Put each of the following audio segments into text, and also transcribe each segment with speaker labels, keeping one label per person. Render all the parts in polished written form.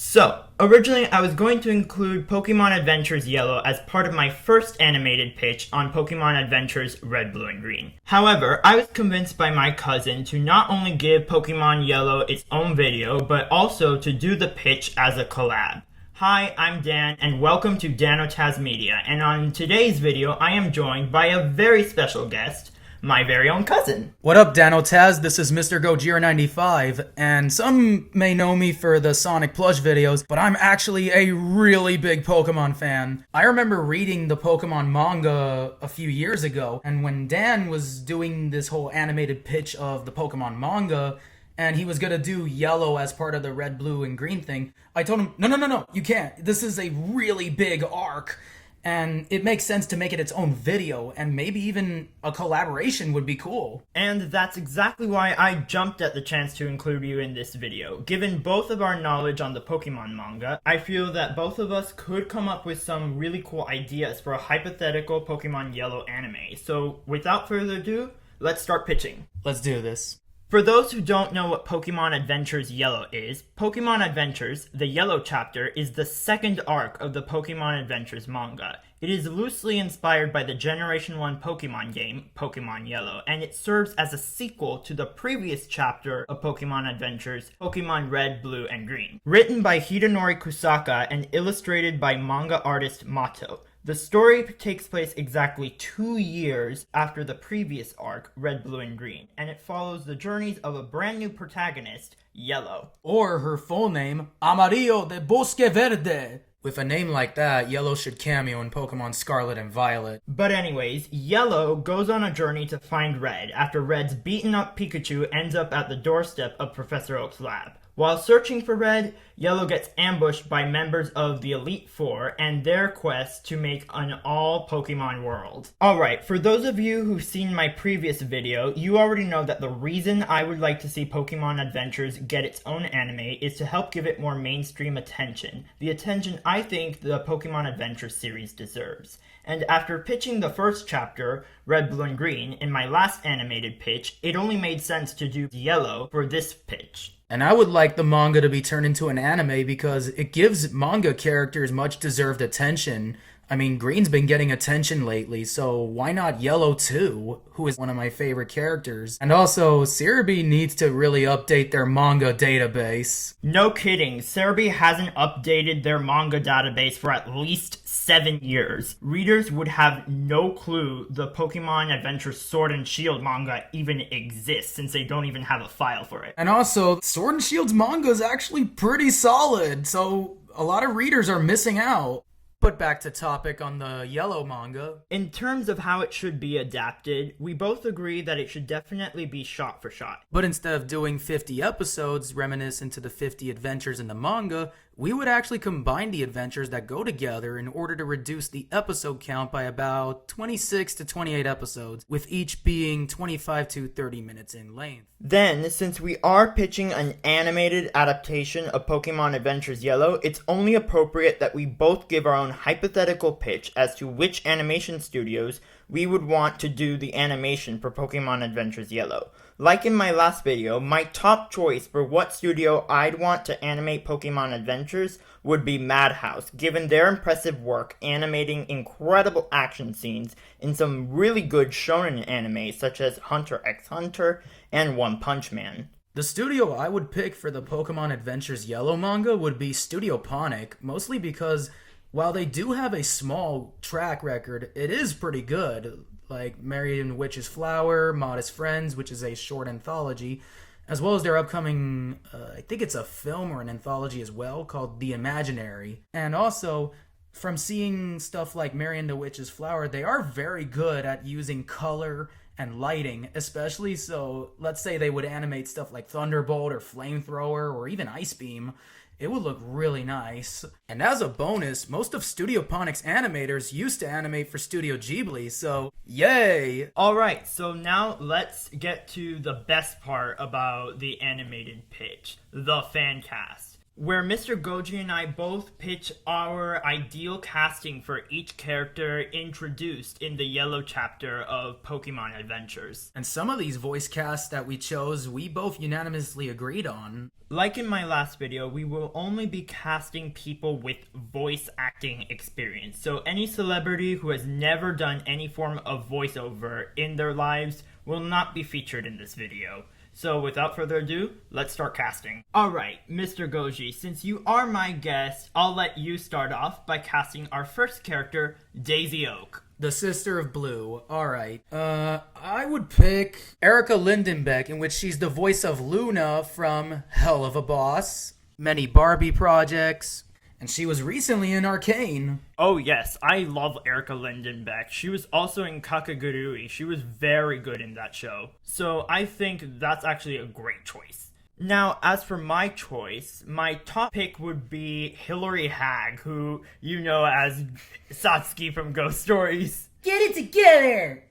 Speaker 1: So, originally I was going to include Pokémon Adventures Yellow as part of my first animated pitch on Pokémon Adventures Red, Blue, and Green. However, I was convinced by my cousin to not only give Pokémon Yellow its own video, but also to do the pitch as a collab. Hi, I'm Dan, and welcome to Danotaz Media, and on today's video I am joined by a very special guest, my very own cousin.
Speaker 2: What up, Danotaz? This is Mr. Gojira95, and some may know me for the Sonic Plush videos, but I'm actually a really big Pokemon fan. I remember reading the Pokemon manga a few years ago, and when Dan was doing this whole animated pitch of the Pokemon manga, and he was gonna do Yellow as part of the Red, Blue, and Green thing, I told him, no, you can't. This is a really big arc. And it makes sense to make it its own video, and maybe even a collaboration would be cool.
Speaker 1: And that's exactly why I jumped at the chance to include you in this video. Given both of our knowledge on the Pokemon manga, I feel that both of us could come up with some really cool ideas for a hypothetical Pokemon Yellow anime. So without further ado, let's start pitching.
Speaker 2: Let's do this.
Speaker 1: For those who don't know what Pokémon Adventures Yellow is, Pokémon Adventures, the Yellow chapter, is the second arc of the Pokémon Adventures manga. It is loosely inspired by the Generation 1 Pokémon game, Pokémon Yellow, and it serves as a sequel to the previous chapter of Pokémon Adventures, Pokémon Red, Blue, and Green. Written by Hidenori Kusaka and illustrated by manga artist Mato. The story takes place exactly 2 years after the previous arc, Red, Blue, and Green, and it follows the journeys of a brand new protagonist, Yellow.
Speaker 2: Or her full name, Amarillo de Bosque Verde. With a name like that, Yellow should cameo in Pokemon Scarlet and Violet.
Speaker 1: But anyways, Yellow goes on a journey to find Red after Red's beaten up Pikachu ends up at the doorstep of Professor Oak's lab. While searching for Red, Yellow gets ambushed by members of the Elite Four and their quest to make an all-Pokemon world. Alright, for those of you who've seen my previous video, you already know that the reason I would like to see Pokemon Adventures get its own anime is to help give it more mainstream attention. The attention I think the Pokemon Adventures series deserves. And after pitching the first chapter, Red, Blue, and Green, in my last animated pitch, it only made sense to do Yellow for this pitch.
Speaker 2: And I would like the manga to be turned into an anime because it gives manga characters much deserved attention. I mean, Green's been getting attention lately, so why not Yellow too, who is one of my favorite characters? And also, Cerebi needs to really update their manga database.
Speaker 1: No kidding, Cerebi hasn't updated their manga database for at least 7 years. Readers would have no clue the Pokemon Adventure Sword and Shield manga even exists, since they don't even have a file for it.
Speaker 2: And also, Sword and Shield's manga is actually pretty solid, so a lot of readers are missing out. But back to topic on the Yellow manga.
Speaker 1: In terms of how it should be adapted, we both agree that it should definitely be shot for shot.
Speaker 2: But instead of doing 50 episodes reminiscent to the 50 adventures in the manga, we would actually combine the adventures that go together in order to reduce the episode count by about 26 to 28 episodes, with each being 25 to 30 minutes in length.
Speaker 1: Then, since we are pitching an animated adaptation of Pokémon Adventures Yellow, it's only appropriate that we both give our own hypothetical pitch as to which animation studios we would want to do the animation for Pokémon Adventures Yellow. Like in my last video, my top choice for what studio I'd want to animate Pokémon Adventures would be Madhouse, given their impressive work animating incredible action scenes in some really good shonen anime such as Hunter x Hunter and One Punch Man.
Speaker 2: The studio I would pick for the Pokemon Adventures Yellow manga would be Studio Ponic, mostly because while they do have a small track record, it is pretty good. Like Married and Witch's Flower, Modest Friends, which is a short anthology, as well as their upcoming, I think it's a film or an anthology as well, called The Imaginary. And also, from seeing stuff like Mary and the Witch's Flower, they are very good at using color and lighting, especially so, let's say they would animate stuff like Thunderbolt or Flamethrower or even Ice Beam. It would look really nice. And as a bonus, most of Studio Ponic's animators used to animate for Studio Ghibli, so yay!
Speaker 1: Alright, so now let's get to the best part about the animated pitch, the fan cast. where Mr. Goji and I both pitch our ideal casting for each character introduced in the yellow chapter of Pokémon Adventures.
Speaker 2: And some of these voice casts that we chose, we both unanimously agreed on.
Speaker 1: Like in my last video, we will only be casting people with voice acting experience. So any celebrity who has never done any form of voiceover in their lives will not be featured in this video. So without further ado, let's start casting. Alright, Mr. Goji, since you are my guest, I'll let you start off by casting our first character, Daisy Oak.
Speaker 2: The Sister of Blue. Alright. I would pick Erica Lindenbeck, in which she's the voice of Luna from Hell of a Boss, many Barbie projects, and she was recently in Arcane.
Speaker 1: Oh yes, I love Erica Lindenbeck. She was also in Kakagurui. She was very good in that show. So I think that's actually a great choice. Now, as for my choice, my top pick would be Hilary Hagg, who you know as Satsuki from Ghost Stories.
Speaker 2: Get it together!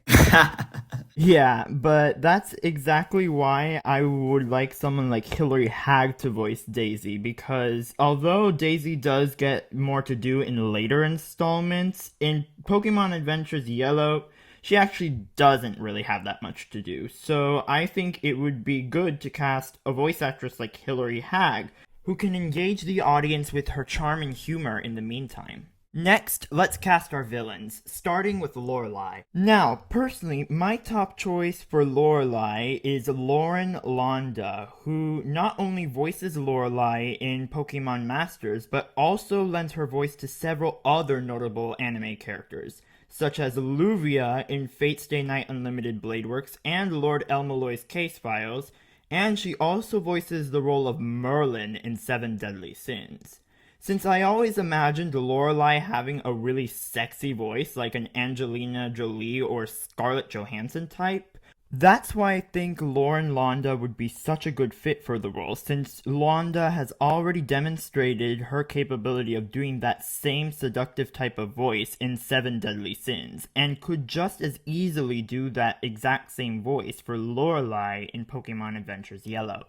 Speaker 1: Yeah, but that's exactly why I would like someone like Hilary Hagg to voice Daisy, because although Daisy does get more to do in later installments, in Pokemon Adventures Yellow, she actually doesn't really have that much to do. So I think it would be good to cast a voice actress like Hilary Hagg, who can engage the audience with her charm and humor in the meantime. Next, let's cast our villains, starting with Lorelei. Now, personally, my top choice for Lorelei is Lauren Londa, who not only voices Lorelei in Pokemon Masters, but also lends her voice to several other notable anime characters, such as Luvia in Fate Stay Night Unlimited Bladeworks and Lord Elmaloy's Case Files, and she also voices the role of Merlin in Seven Deadly Sins. Since I always imagined Lorelei having a really sexy voice, like an Angelina Jolie or Scarlett Johansson type, that's why I think Lauren Londa would be such a good fit for the role, since Londa has already demonstrated her capability of doing that same seductive type of voice in Seven Deadly Sins, and could just as easily do that exact same voice for Lorelei in Pokemon Adventures Yellow.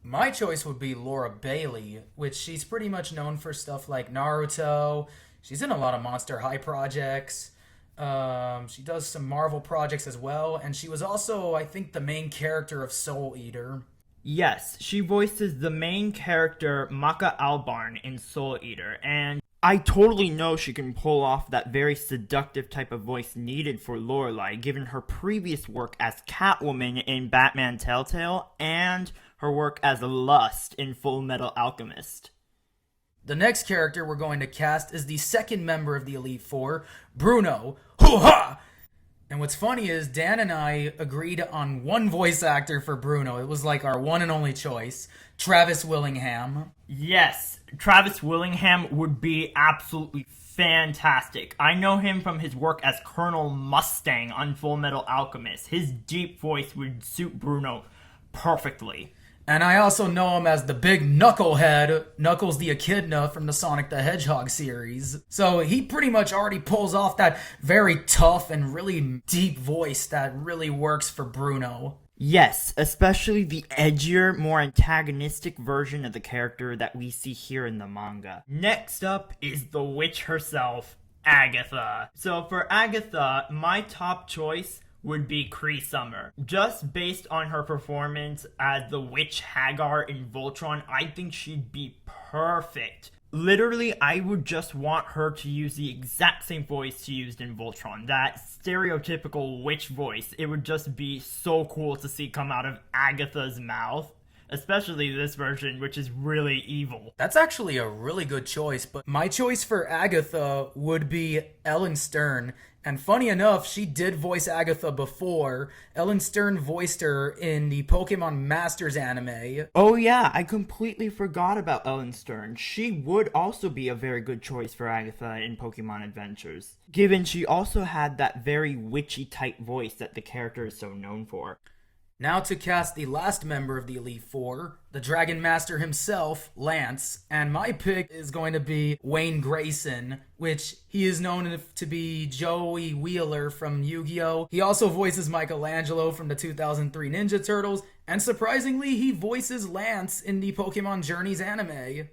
Speaker 2: My choice would be Laura Bailey, which she's pretty much known for stuff like Naruto. She's in a lot of Monster High projects. She does some Marvel projects as well, and she was also, I think, the main character of Soul Eater.
Speaker 1: Yes, she voices the main character Maka Albarn in Soul Eater, and I totally know she can pull off that very seductive type of voice needed for Lorelei, given her previous work as Catwoman in Batman Telltale and her work as Lust in Full Metal Alchemist.
Speaker 2: The next character we're going to cast is the second member of the Elite Four, Bruno. Hoo-ha! And what's funny is Dan and I agreed on one voice actor for Bruno. It was like our one and only choice, Travis Willingham.
Speaker 1: Yes, Travis Willingham would be absolutely fantastic. I know him from his work as Colonel Mustang on Full Metal Alchemist. His deep voice would suit Bruno perfectly.
Speaker 2: And I also know him as the big knucklehead, Knuckles the Echidna from the Sonic the Hedgehog series. So he pretty much already pulls off that very tough and really deep voice that really works for Bruno.
Speaker 1: Yes, especially the edgier, more antagonistic version of the character that we see here in the manga. Next up is the witch herself, Agatha. So for Agatha, my top choice would be Cree Summer. Just based on her performance as the witch Hagar in Voltron, I think she'd be perfect. Literally, I would just want her to use the exact same voice she used in Voltron. That stereotypical witch voice. It would just be so cool to see come out of Agatha's mouth. Especially this version, which is really evil.
Speaker 2: That's actually a really good choice, but my choice for Agatha would be Ellen Stern. And funny enough, she did voice Agatha before. Ellen Stern voiced her in the Pokemon Masters anime.
Speaker 1: Oh yeah, I completely forgot about Ellen Stern. She would also be a very good choice for Agatha in Pokemon Adventures, given she also had that very witchy type voice that the character is so known for.
Speaker 2: Now to cast the last member of the Elite Four, the Dragon Master himself, Lance, and my pick is going to be Wayne Grayson, which he is known to be Joey Wheeler from Yu-Gi-Oh! He also voices Michelangelo from the 2003 Ninja Turtles, and surprisingly, he voices Lance in the Pokemon Journeys anime.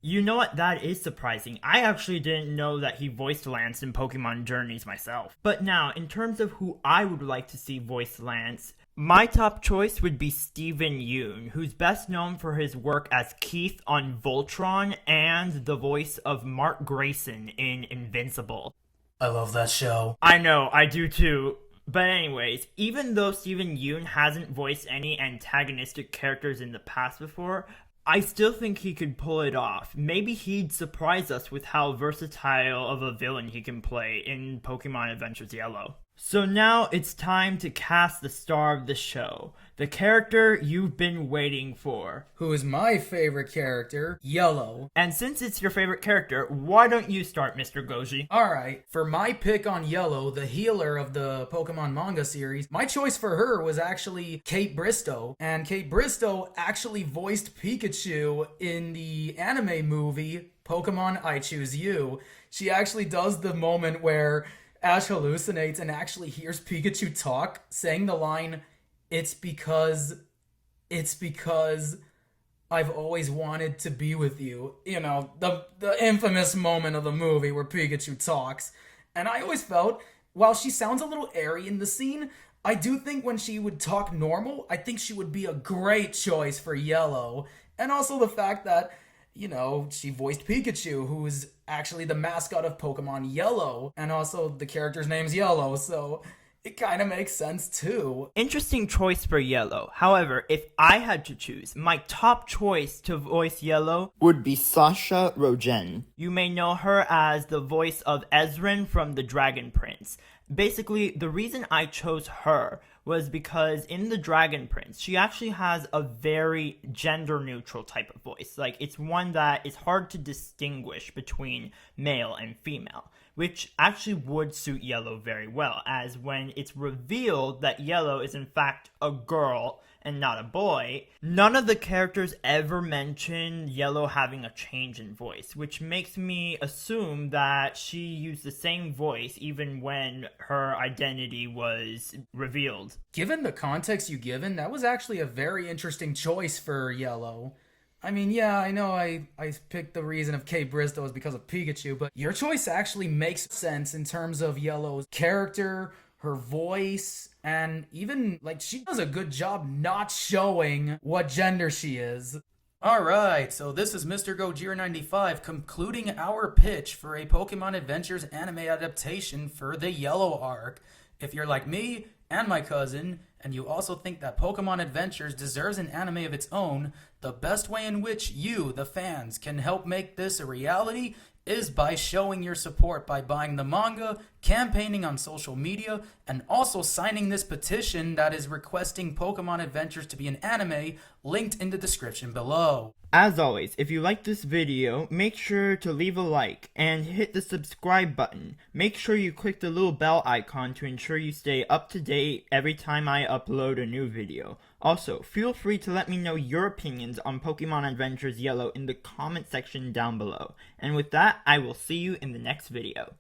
Speaker 1: You know what? That is surprising. I actually didn't know that he voiced Lance in Pokemon Journeys myself. But now, in terms of who I would like to see voice Lance, my top choice would be Steven Yeun, who's best known for his work as Keith on Voltron and the voice of Mark Grayson in Invincible.
Speaker 2: I love that show.
Speaker 1: I know, I do too. But anyways, even though Steven Yeun hasn't voiced any antagonistic characters in the past before, I still think he could pull it off. Maybe he'd surprise us with how versatile of a villain he can play in Pokémon Adventures Yellow. So now it's time to cast the star of the show, the character you've been waiting for.
Speaker 2: Who is my favorite character, Yellow.
Speaker 1: And since it's your favorite character, why don't you start, Mr. Goji?
Speaker 2: Alright, for my pick on Yellow, the healer of the Pokemon manga series, my choice for her was actually Kate Bristow. And Kate Bristow actually voiced Pikachu in the anime movie, Pokemon I Choose You. She actually does the moment where Ash hallucinates and actually hears Pikachu talk, saying the line, it's because I've always wanted to be with you. You know, the infamous moment of the movie where Pikachu talks. And I always felt, while she sounds a little airy in the scene, I do think when she would talk normal, I think she would be a great choice for Yellow. And also the fact that, you know, she voiced Pikachu, who's actually the mascot of Pokemon Yellow, and also the character's name's Yellow, so it kind of makes sense too.
Speaker 1: Interesting choice for Yellow. However, if I had to choose, my top choice to voice Yellow would be Sasha Rogen. You may know her as the voice of Ezrin from The Dragon Prince. Basically, the reason I chose her was because in The Dragon Prince, she actually has a very gender-neutral type of voice. Like, it's one that is hard to distinguish between male and female, which actually would suit Yellow very well, as when it's revealed that Yellow is in fact a girl and not a boy, none of the characters ever mention Yellow having a change in voice, which makes me assume that she used the same voice even when her identity was revealed.
Speaker 2: Given the context you given, that was actually a very interesting choice for Yellow. I mean, yeah, I know I picked the reason of Kate Bristow is because of Pikachu, but your choice actually makes sense in terms of Yellow's character, her voice, and even, like, she does a good job not showing what gender she is. Alright, so this is Mr. Gojira95 concluding our pitch for a Pokemon Adventures anime adaptation for the Yellow arc. If you're like me and my cousin, and you also think that Pokemon Adventures deserves an anime of its own, the best way in which you, the fans, can help make this a reality is by showing your support by buying the manga, campaigning on social media, and also signing this petition that is requesting Pokemon Adventures to be an anime, linked in the description below.
Speaker 1: As always, if you like this video, make sure to leave a like and hit the subscribe button. Make sure you click the little bell icon to ensure you stay up to date every time I upload a new video. Also, feel free to let me know your opinions on Pokemon Adventures Yellow in the comment section down below. And with that, I will see you in the next video.